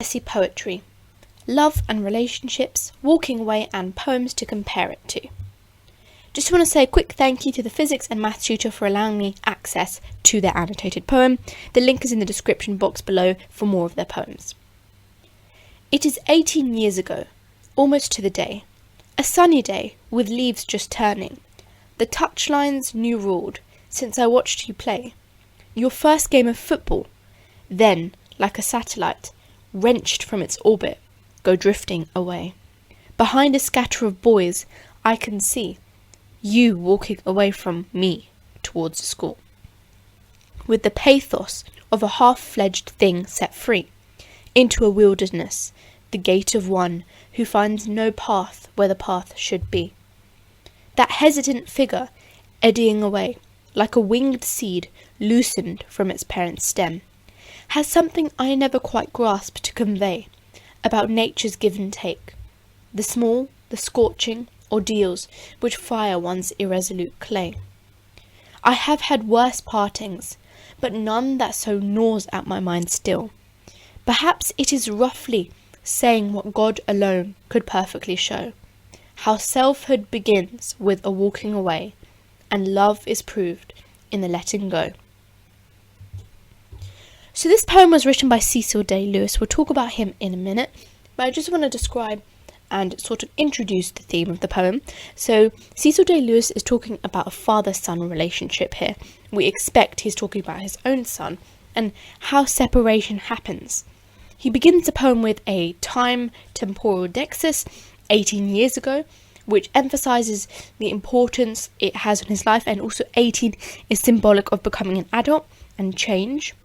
GCSE Poetry, Love and Relationships, Walking Away and Poems to Compare It to. Just want to say a quick thank you to the physics and maths tutor for allowing me access to their annotated poem. The link is in the description box below for more of their poems. It is 18 years ago, almost to the day, a sunny day with leaves just turning. The touchlines new ruled since I watched you play. Your first game of football, then, like a satellite, wrenched from its orbit, go drifting away. Behind a scatter of boys, I can see you walking away from me towards school. With the pathos of a half-fledged thing set free, into a wilderness, the gate of one who finds no path where the path should be. That hesitant figure eddying away, like a winged seed loosened from its parent stem, has something I never quite grasped to convey about nature's give and take, the small, the scorching ordeals which fire one's irresolute clay. I have had worse partings, but none that so gnaws at my mind still. Perhaps it is roughly saying what God alone could perfectly show, how selfhood begins with a walking away, and love is proved in the letting go. So this poem was written by CECIL Day-LEWIS. We'll talk about him in a minute, but I just want to describe and sort of introduce the theme of the poem. So CECIL Day-LEWIS is talking about a father-son relationship here. We expect he's talking about his own son and how separation happens. He begins the poem with a time temporal dexis, 18 years ago, which emphasises the importance it has on his life, and also 18 is symbolic of becoming an adult and change.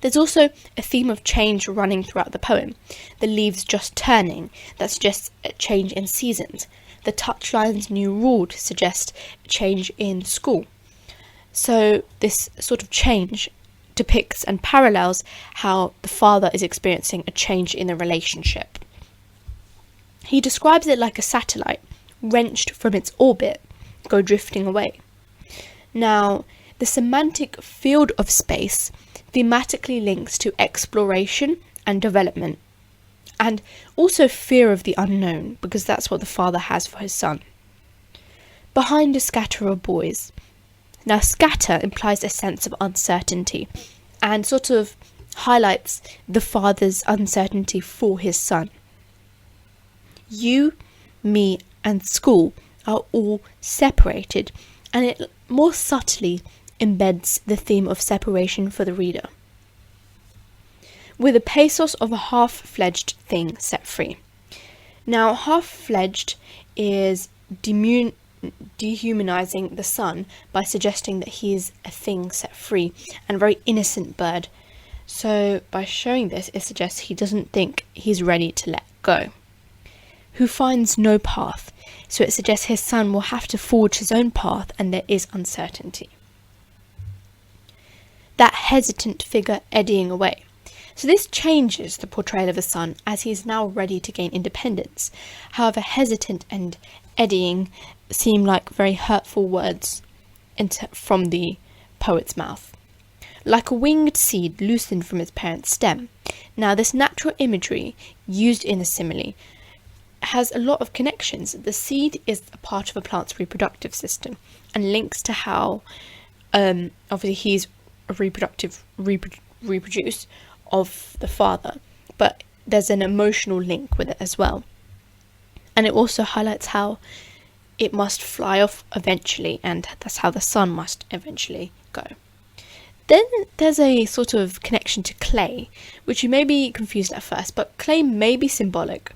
There's also a theme of change running throughout the poem. The leaves just turning, that suggests a change in seasons. The touchlines new ruled suggest a change in school. So this sort of change depicts and parallels how the father is experiencing a change in the relationship. He describes it like a satellite, wrenched from its orbit, go drifting away. Now, the semantic field of space thematically links to exploration and development, and also fear of the unknown, because that's what the father has for his son. Behind a scatter of boys. Now, scatter implies a sense of uncertainty and sort of highlights the father's uncertainty for his son. You, me, and school are all separated, and it more subtly embeds the theme of separation for the reader, with the pathos of a half-fledged thing set free. Now, half-fledged is dehumanizing the son by suggesting that he is a thing set free and a very innocent bird. So by showing this, it suggests he doesn't think he's ready to let go. Who finds no path, so it suggests his son will have to forge his own path, and there is uncertainty. That hesitant figure eddying away. So this changes the portrayal of the son as he is now ready to gain independence. However, hesitant and eddying seem like very hurtful words from the poet's mouth. Like a winged seed loosened from its parent stem. Now, this natural imagery used in the simile has a lot of connections. The seed is a part of a plant's reproductive system and links to how obviously he's a reproduce of the father, but there's an emotional link with it as well. And it also highlights how it must fly off eventually, and that's how the son must eventually go. Then there's a sort of connection to clay, which you may be confused at first, but clay may be symbolic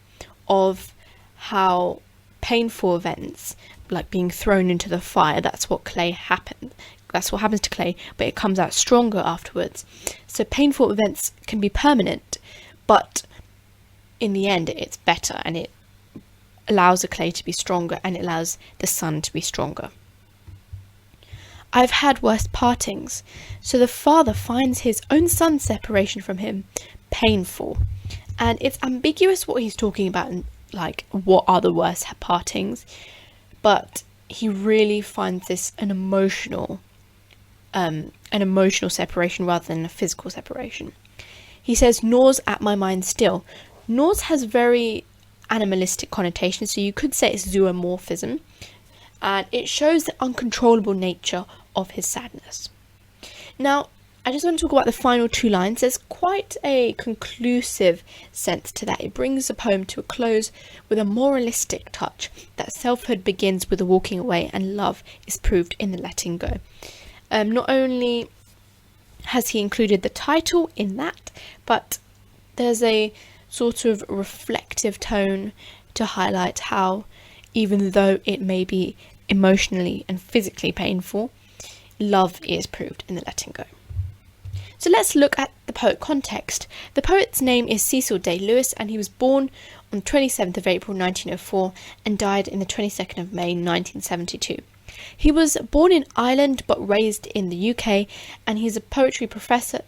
of how painful events, like being thrown into the fire, that's what happens to clay, but it comes out stronger afterwards. So painful events can be permanent, but in the end it's better, and it allows the clay to be stronger, and it allows the sun to be stronger. I've had worse partings. So the father finds his own son's separation from him painful, and it's ambiguous what he's talking about, and like what are the worst partings, but he really finds this an emotional separation rather than a physical separation. he says, gnaws at my mind still. Gnaws has very animalistic connotations, so you could say it's zoomorphism, and it shows the uncontrollable nature of his sadness. Now, I just want to talk about the final 2 lines. There's quite a conclusive sense to that. It brings the poem to a close with a moralistic touch, that selfhood begins with the walking away and love is proved in the letting go. Not only has he included the title in that, but there's a sort of reflective tone to highlight how, even though it may be emotionally and physically painful, love is proved in the letting go. So let's look at the poet context. The poet's name is CECIL Day-LEWIS, and he was born on 27th of April 1904 and died in the 22nd of May 1972. He was born in Ireland but raised in the UK, and he was a poetry professor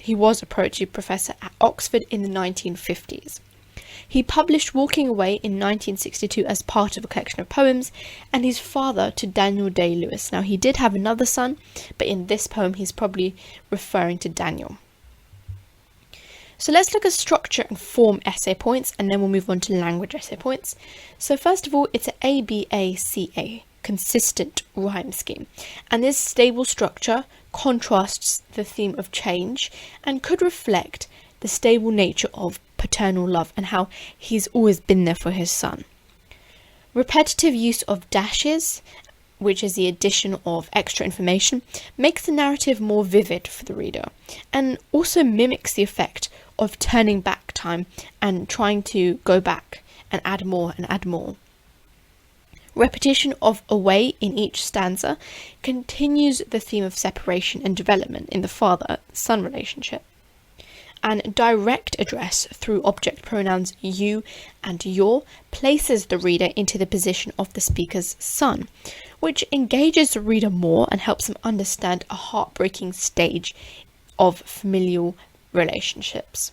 at Oxford in the 1950s. He published Walking Away in 1962 as part of a collection of poems, and he's father to Daniel Day-Lewis. Now, he did have another son, but in this poem he's probably referring to Daniel. So let's look at structure and form essay points, and then we'll move on to language essay points. So first of all, it's an ABACA, consistent rhyme scheme, and this stable structure contrasts the theme of change and could reflect the stable nature of paternal love and how he's always been there for his son. Repetitive use of dashes, which is the addition of extra information, makes the narrative more vivid for the reader and also mimics the effect of turning back time and trying to go back and add more and add more. Repetition of away in each stanza continues the theme of separation and development in the father-son relationship. And direct address through object pronouns you and your places the reader into the position of the speaker's son, which engages the reader more and helps them understand a heartbreaking stage of familial relationships.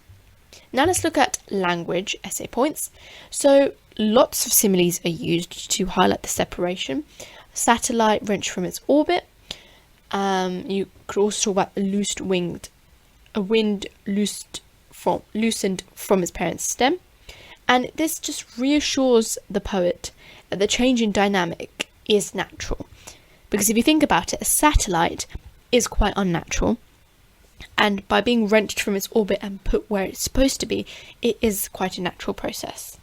Now let's look at language essay points. So lots of similes are used to highlight the separation. Satellite wrenched from its orbit. You could also talk about a wind loosened from its parent's stem. And this just reassures the poet that the change in dynamic is natural. Because if you think about it, a satellite is quite unnatural. And by being wrenched from its orbit and put where it's supposed to be, it is quite a natural process.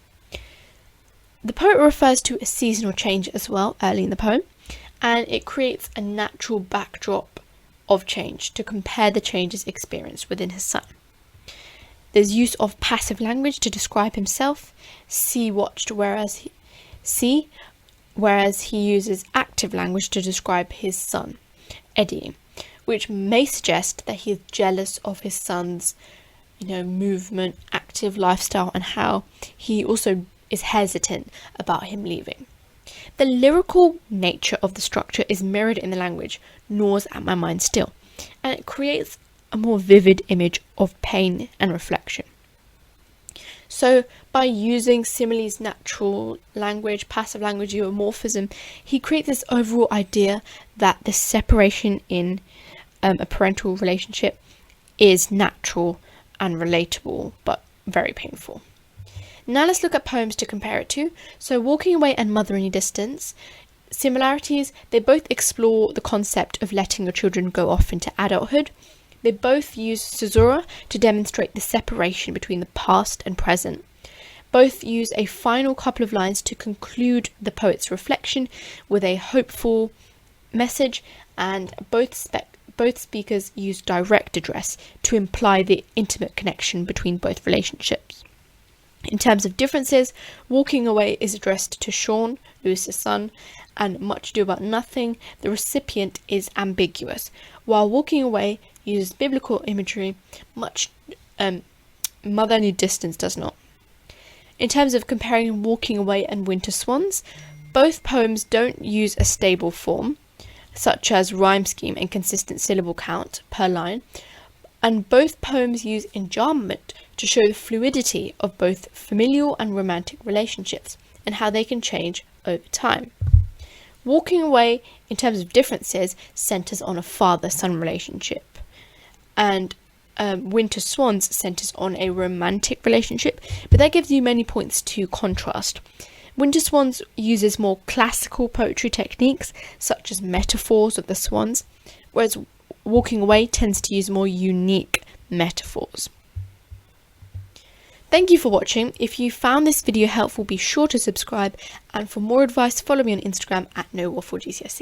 The poet refers to a seasonal change as well early in the poem, and it creates a natural backdrop of change to compare the changes experienced within his son. There's use of passive language to describe himself, see watched, whereas he uses active language to describe his son, Eddie, which may suggest that he is jealous of his son's, movement, active lifestyle, and how he also is hesitant about him leaving. The lyrical nature of the structure is mirrored in the language, gnaws at my mind still, and it creates a more vivid image of pain and reflection. So by using similes, natural language, passive language, zoomorphism, he creates this overall idea that the separation in a parental relationship is natural and relatable, but very painful. Now let's look at poems to compare it to. So Walking Away and Mother Any Distance. Similarities, they both explore the concept of letting your children go off into adulthood. They both use caesura to demonstrate the separation between the past and present. Both use a final couple of lines to conclude the poet's reflection with a hopeful message, and both speakers use direct address to imply the intimate connection between both relationships. In terms of differences, Walking Away is addressed to Sean, Lewis's son, and Much Ado About Nothing, the recipient is ambiguous, while Walking Away uses biblical imagery, Mother Any Distance does not. In terms of comparing Walking Away and Winter Swans, both poems don't use a stable form, such as rhyme scheme and consistent syllable count per line, and both poems use enjambment to show the fluidity of both familial and romantic relationships and how they can change over time. Walking Away, in terms of differences, centers on a father-son relationship, and Winter Swans centres on a romantic relationship, but that gives you many points to contrast. Winter Swans uses more classical poetry techniques, such as metaphors of the swans, whereas Walking Away tends to use more unique metaphors. Thank you for watching. If you found this video helpful, be sure to subscribe, and for more advice, follow me on Instagram at NoWaffleGCSE.